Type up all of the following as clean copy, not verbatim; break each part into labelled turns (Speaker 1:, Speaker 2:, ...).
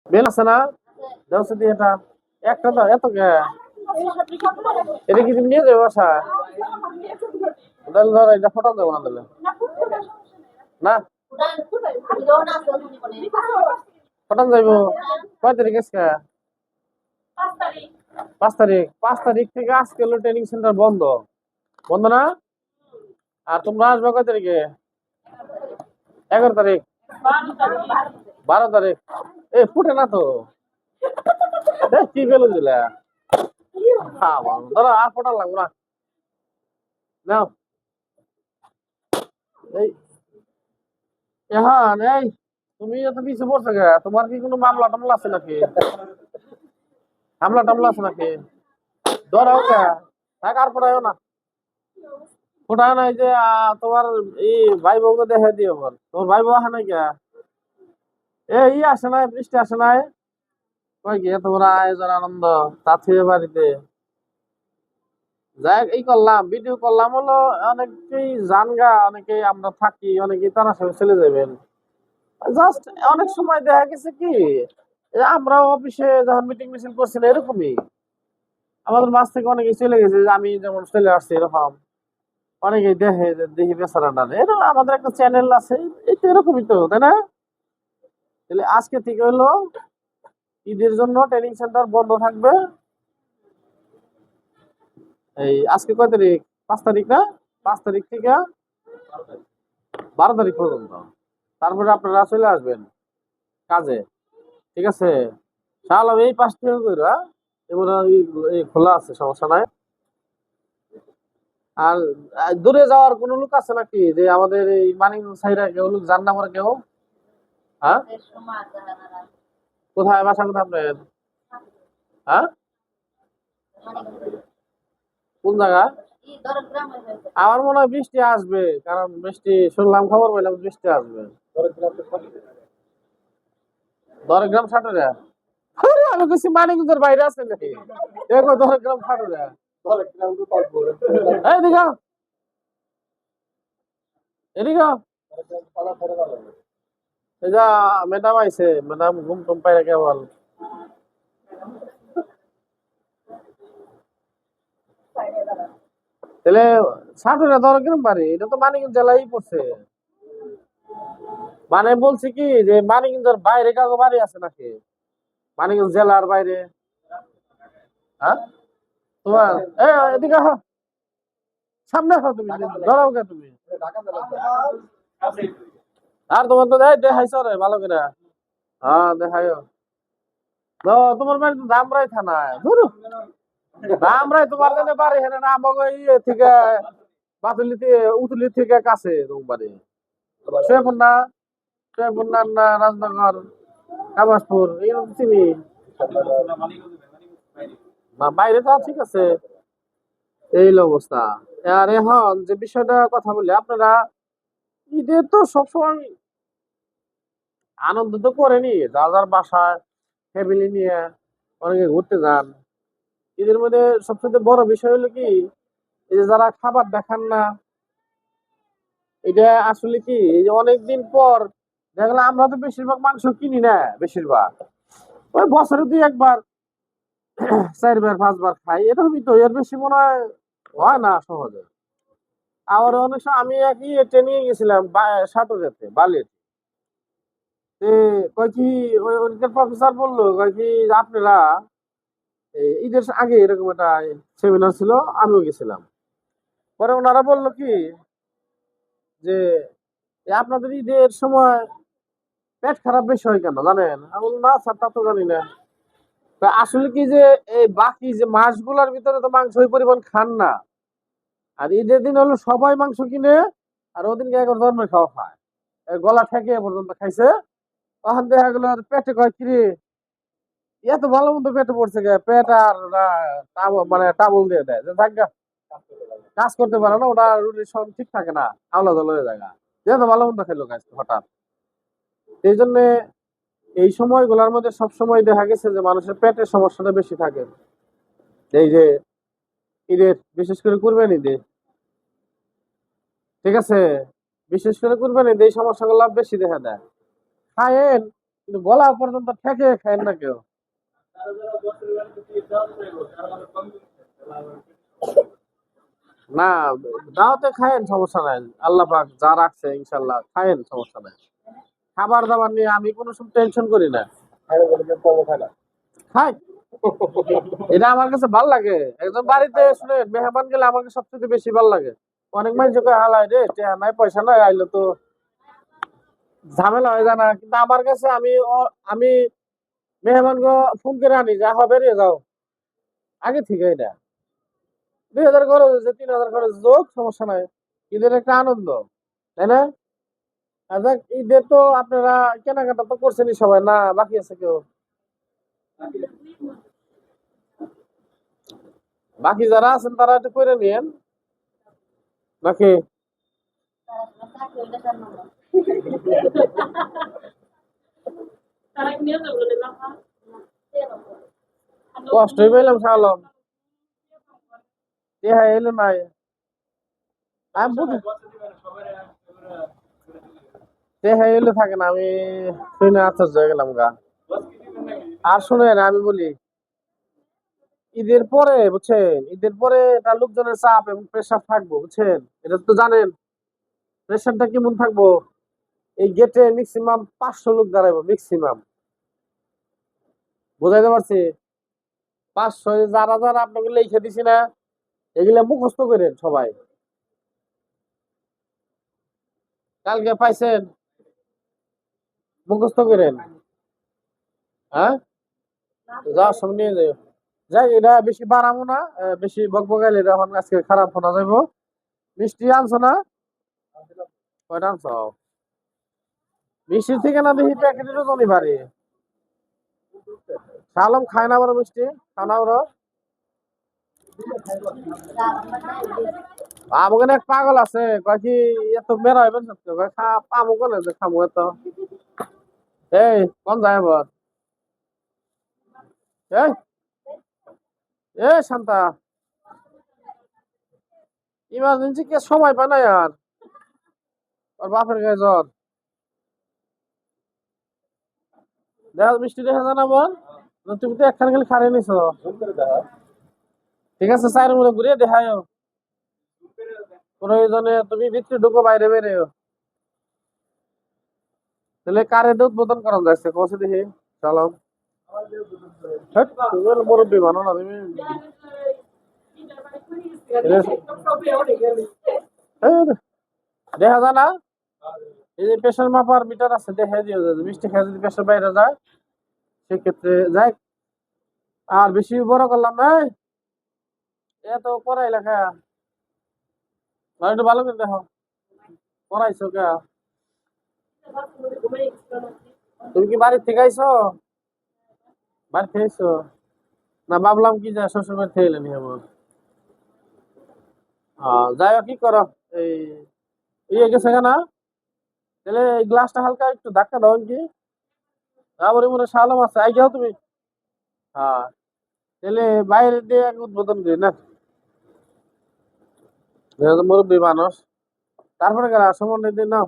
Speaker 1: Bell আছে না? দাও তো দিয়ে এটা। একটা দাও, এত কে? এটা কি তুমি নিয়ে যাবে বাসা? তাহলে ধরো এটা ফটো দেবো না তাহলে। না, ফটো যাইবো। কয় তারিখ আজকে? 5 তারিখ। 5 তারিখ থেকে আজকে হলো ট্রেনিং সেন্টার বন্ধ। বন্ধ না? আর তোমরা আসবে কয় তারিখে? 11 তারিখ। 12 তারিখ। ফুটে না তো। কি বেলুন দিলা? হ্যাঁ, ধরো আর ফোটা লাগবো না। নাও। এই হ্যাঁ, এই তুমি এত পিছিয়ে পড়ছো কে? তোমার কি কোনো মামলা টামলা আছে নাকি? হামলা টামলা আছে নাকি? ধরাও কে? থাক আর ফোটাও না। ফোটাও না, এই যে তোমার এই ভাই বউকে দেখে দিও বল। তোমার ভাই বউ আসে নাই কে? আসে নাই, বৃষ্টি আসে নাই। কই গিয়ে তোমরা আয়োজন আনন্দ তাঁতি বাড়িতে যাই এই করলাম, ভিডিও করলাম হলো। অনেকেই জানগা, অনেকেই আমরা থাকি, অনেকেই তারা সঙ্গে চলে যাবেন। জাস্ট অনেক সময় দেখা গেছে কি, আমরাও অফিসে যখন মিটিং মিছিল করছি না, এরকমই আমাদের মাঝ থেকে অনেকেই চলে গেছে, যে আমি যেমন চলে আসছি এরকম। অনেকেই দেখে যে দেখি বেচারাটা, এরকম আমাদের একটা চ্যানেল আছে। এই তো এরকমই তো, তাই না? তাহলে আজকে থেকে হলো ঈদের জন্য ট্রেনিং সেন্টার বন্ধ থাকবে। এই আজকে কয় তারিখ? 5 তারিখ না? 5 তারিখ থেকে 12 তারিখ পর্যন্ত। তারপরে আপনারা চলে আসবেন কাজে। ঠিক আছে? তাহলে এই পাশ থেকে কইরা এবার এই খোলা আছে, সমস্যা নাই। আর দূরে যাওয়ার কোনো লোক আছে নাকি, যে আমাদের এই মানিকগঞ্জ সাইডে কেউ লোক যান না, কেউ? হ্যাঁ, কোথায় বাসা, কোথায় আপনার? হ্যাঁ, কোন জায়গা? আমার মনে হয় বৃষ্টি আসবে, কারণ বৃষ্টি শুনলাম, খবর পেলাম বৃষ্টি আসবে। দরগ্রাম সাটুরা? আমি কিছু মানিকগঞ্জের বাইরে আছে নাকি? দেখো দরগ্রাম সাটুরা। এই দিঘা, এদিকে আও। এই যা, ম্যাডাম আইছে, ম্যাডাম ঘুম টুম পাইরা কেবল। তাহলে সাটুরা দরগ্রাম বাড়ি, এটা তো মানিকগঞ্জ জেলায় পড়ছে। মানে বলছি কি, যে মানিকগঞ্জের বাইরে কাউকে বাড়ি আছে নাকি? মানিকগঞ্জ জেলার বাইরে? হ্যাঁ, তোমার এদিকে আসো, সামনে আসো তুমি, ধরাও কে তুমি? আর তোমার তো দেখাইছো রে ভালো করে। হ্যাঁ, দেখাইও। তোমার বাড়ি তো ধামরাই থানায়, ধরো। ধামরাই তোমার জন্য বাড়ি হেনে না, আমাকে ইয়ে থেকে বাতুলি উতুলি থেকে কাছে তোমার বাড়ি। শেপুন্না, না রাজনগর, কামাসপুর, এরকম চিনি না, বাইরে তো ঠিক আছে। এই হলো অবস্থা। আর এখন যে বিষয়টা কথা বলি, আপনারা ঈদের তো সবসময় আনন্দ তো করেনি, যার যার বাসায় ফ্যামিলি নিয়ে অনেকে ঘুরতে যান। ঈদের মধ্যে সবচেয়ে বড় বিষয় হলো কি, এই যে যারা খাবার দেখান না, এটা আসলে কি, এই যে অনেকদিন পর দেখলাম, আমরা তো বেশিরভাগ মাংস কিনি না, বেশিরভাগ ওই বছরে 2-1 বার, 4 বার 5 বার খাই, এরকমই তো, এর বেশি মনে হয় হয় না সহজে। আর অনেক সময় আমি একই ট্রেনিং এ গেছিলাম সাটুরিয়াতে, বালির। কয় কি, ওইখানকার প্রফেসর বললো, কয় কি আপনারা ঈদের আগে এরকম একটা সেমিনার ছিল, আমিও গেছিলাম। পরে ওনারা বললো কি, যে আপনাদের ঈদের সময় পেট খারাপ বেশি হয় কেন জানেন? আমি বললাম, না স্যার, তা তো জানি না। তা আসলে কি, যে এই বাকি যে মাসগুলোর ভিতরে তো মাংস ওই পরিমাণ খান না। আর ঈদের দিন হলো সবাই মাংস কিনে, আর ওদিনকে একবার ধর্মের খাওয়া খায়, গলা ঠেকে এ পর্যন্ত খাইছে। তখন দেখা গেলো আর পেটে, কয় কিরে এত ভালো মন্দ পেটে পড়ছে গে, পেট আর মানে টাবল দিয়ে দেয়, যে থাক গা, কাজ করতে পারে না, ওটা রুটির সব ঠিক থাকে না, আওলা জল হয়ে যায় গা। যেহেতু ভালো মন্দ খেলো গাছ হঠাৎ। এই জন্য এই সময়গুলোর মধ্যে সব সময় দেখা গেছে যে মানুষের পেটের সমস্যাটা বেশি থাকে। এই যে ঈদের, বিশেষ করে কুরবানি ঈদে, ঠিক আছে, বিশেষ করে কুরবানি ঈদে এই সমস্যাগুলো বেশি দেখা দেয়। খায়েন, কিন্তু গলা পর্যন্ত ঠেকে খায় না কেউ। না, দাওয়াতে খায়েন, সমস্যা নাই। আল্লাহ পাক যা রাখছে ইনশাল্লাহ খায়েন, সমস্যা নাই। খাবার দাবার নিয়ে আমি কোনো সময় টেনশন করি না। খাই, এটা আমার কাছে ভাল লাগে। একজন বাড়িতে শুনে মেহমান গেলে আমাকে সবচেয়ে বেশি ভাল লাগে। অনেক মানুষ হালায় রে, টেহা নাই পয়সা নাই, আইলো তো ঝামেলা হয়ে যায় না, কিন্তু আমার কাছে আমি মেহমান গো ফোন করে আনি, যা হবে রে যাও আগে থেকে। এটা 2000 খরচ হয়েছে, 3000 খরচ যোগ, সমস্যা নাই। ঈদের একটা আনন্দ, তাই না? আচ্ছা, ঈদের তো আপনারা কেনাকাটা তো করছেনই সবাই, না বাকি আছে কেউ? বাকি যারা আছেন তারা একটু করে নিয়েন নাকি? কষ্টই পেলাম শালম, হ্যাঁ এলো নাই। আমি বুঝি হ্যাঁ এলো থাকে না, আমি শুনে আশ্চর্য হয়ে গেলাম গা। আর শুনেন আমি বলি, ঈদের পরে বুঝছেন, ঈদের পরে এটা লোকজনের চাপ এবং প্রেশার থাকবো, বুঝছেন? এটা তো জানেন প্রেশারটা কেমন থাকবো। এই গেটে ম্যাক্সিমাম 500 লোক দাঁড়াবো, ম্যাক্সিমাম। বুঝাইতে পারছি? 500, যারা যারা আপনাকে লিখে দিছি না, এগুলা মুখস্থ করেন সবাই। কালকে পাইছেন, মুখস্থ করেন। হ্যাঁ, যাওয়ার সময় নিয়ে যাই। যাই, এটা বেশি বাড়াবো না, বেশি বকবকাইলে এটা এখন আজকে খারাপ শোনা যাবো। মিষ্টি আনছো না? কয়টা আনছো? মিষ্টির থেকে না দেখি প্যাকেটের ওজনই বাড়ে। শালম খায় না বড় মিষ্টি, খানা বড়। আমাকে এক পাগল আছে, কয় কি এত মেরা হইবেন সত্য, কয় খা পামো কোনে যে খামো এত। এই কোন যায় আবার? এই শান্তা, ইমার্জেন্সি কে সময় পায় না আর, ওর বাপের গায়ে জ্বর। দেখা মিষ্টি দেখা যায় না বল, তুমি তো একখান খালি খারে নিছো। ঠিক আছে, চায়ের মধ্যে ঘুরিয়ে দেখায় প্রয়োজনে তুমি ভিতরে ঢুকো, বাইরে বেরেও। তাহলে কারে দিয়ে উদ্বোধন করা যাচ্ছে কছে দেখি। চলো, তুমি মুরব্বী মানো না তুমি। এই, দেখা যায় না, এই যে প্রেশার মাপার মিটার আছে, দেখা দিও যে মিষ্টি খেয়ে যদি প্রেশার বাইরে যায় সেক্ষেত্রে যাই। আর বেশি বড় করলাম না, এত পড়াই লেখা, একটু ভালো করে দেখো পড়াইছো কে। তুমি কি বাড়ির থেকে আইছো? বাড়ি থেকে আইছো? না ভাবলাম কি যা শ্বশুর বাড়ি থেকে এলেনি এমন। যাই হোক, কি করো, এই ইয়ে গেছে না, তাহলে এই গ্লাসটা হালকা একটু ধাক্কা দাও কি। আবার মনে শালম আছে, আই যাও তুমি। হ্যাঁ, তাহলে বাইরে দিয়ে এক উদ্বোধন করি না, যেহেতু মুরব্বী মানুষ। তারপরে গেলা সমন্বয় দিন নাও,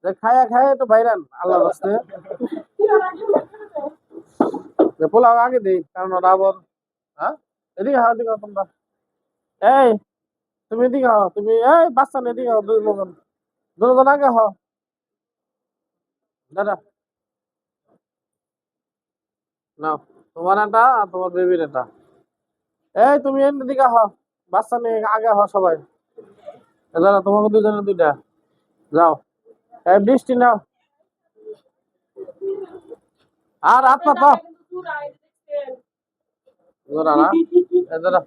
Speaker 1: যে খায়া খায় একটু বাইরান আল্লাহ রাস্তে। পোলাও আগে দিই, কারণ ওরা আবার। হ্যাঁ, এদিকে হাও, এদিকে হাও তোমরা। এই তুমি এদিকে হাও, তুমি এই বাচ্চা না, এদিকে হাও, দুজন দুজন আগে হাও। দাদা নাও, তোমার এটা আর তোমার বেবির এটা। এই তুমি এদিকে হাও, বাচ্চা নিয়ে আগে হাও সবাই। দাদা তোমাকে দুজনের দুইটা। যাও, এই বৃষ্টি নাও। আর হাত পা তো জোড়া না, এই দাদা।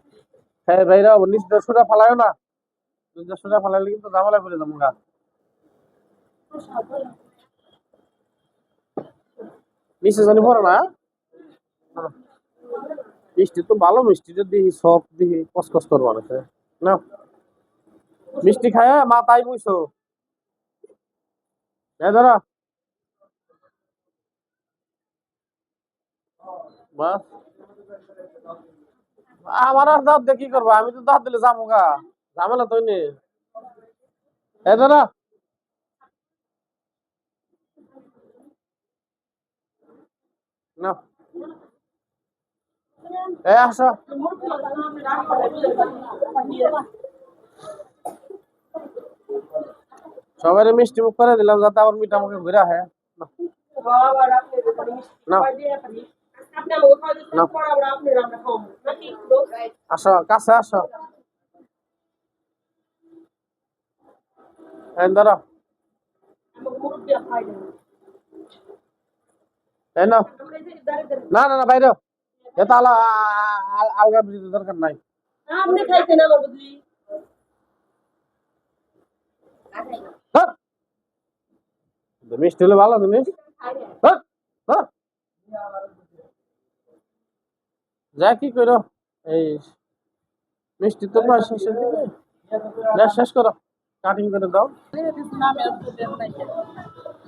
Speaker 1: হ্যাঁ ভাইরা, নিচ দিয়ে সুরা ফালাইও না, নিচ দিয়ে সুরা ফালাইলে কিন্তু ঝামেলা করে যাবো গা। নিচে জানি পড়ে না। মিষ্টি তো ভালো, মিষ্টিটা দিহি সব দিহি কসকস করবো অনেকে না। মিষ্টি খায় মা তাই বুঝছো। হ্যাঁ দাদা, বাস আমার আর দাঁত দিয়ে কি করবো, আমি তো দাঁত দিলে যাবো গা, ঝামেলা তো নেই। হ্যাঁ দাদা, না এ আসো সবাই মিষ্টি মুখ করে দিলাম যাতে আবার মিঠা মুখে ঘুরে আহে না না আসো কাছে আসো ধরো এই নাও না না না বাইরে এটা আলগা বিরতি দরকার নাই
Speaker 2: আপনি খাইছেন আমার বুঝলি
Speaker 1: হ্যাঁ, মিষ্টি হলে ভালো জিনিস হ্যাঁ, হ্যাঁ। যা কি করো এই মিষ্টি তো প্রায় শেষের দিকে যা শেষ করো কাটিং করে দাও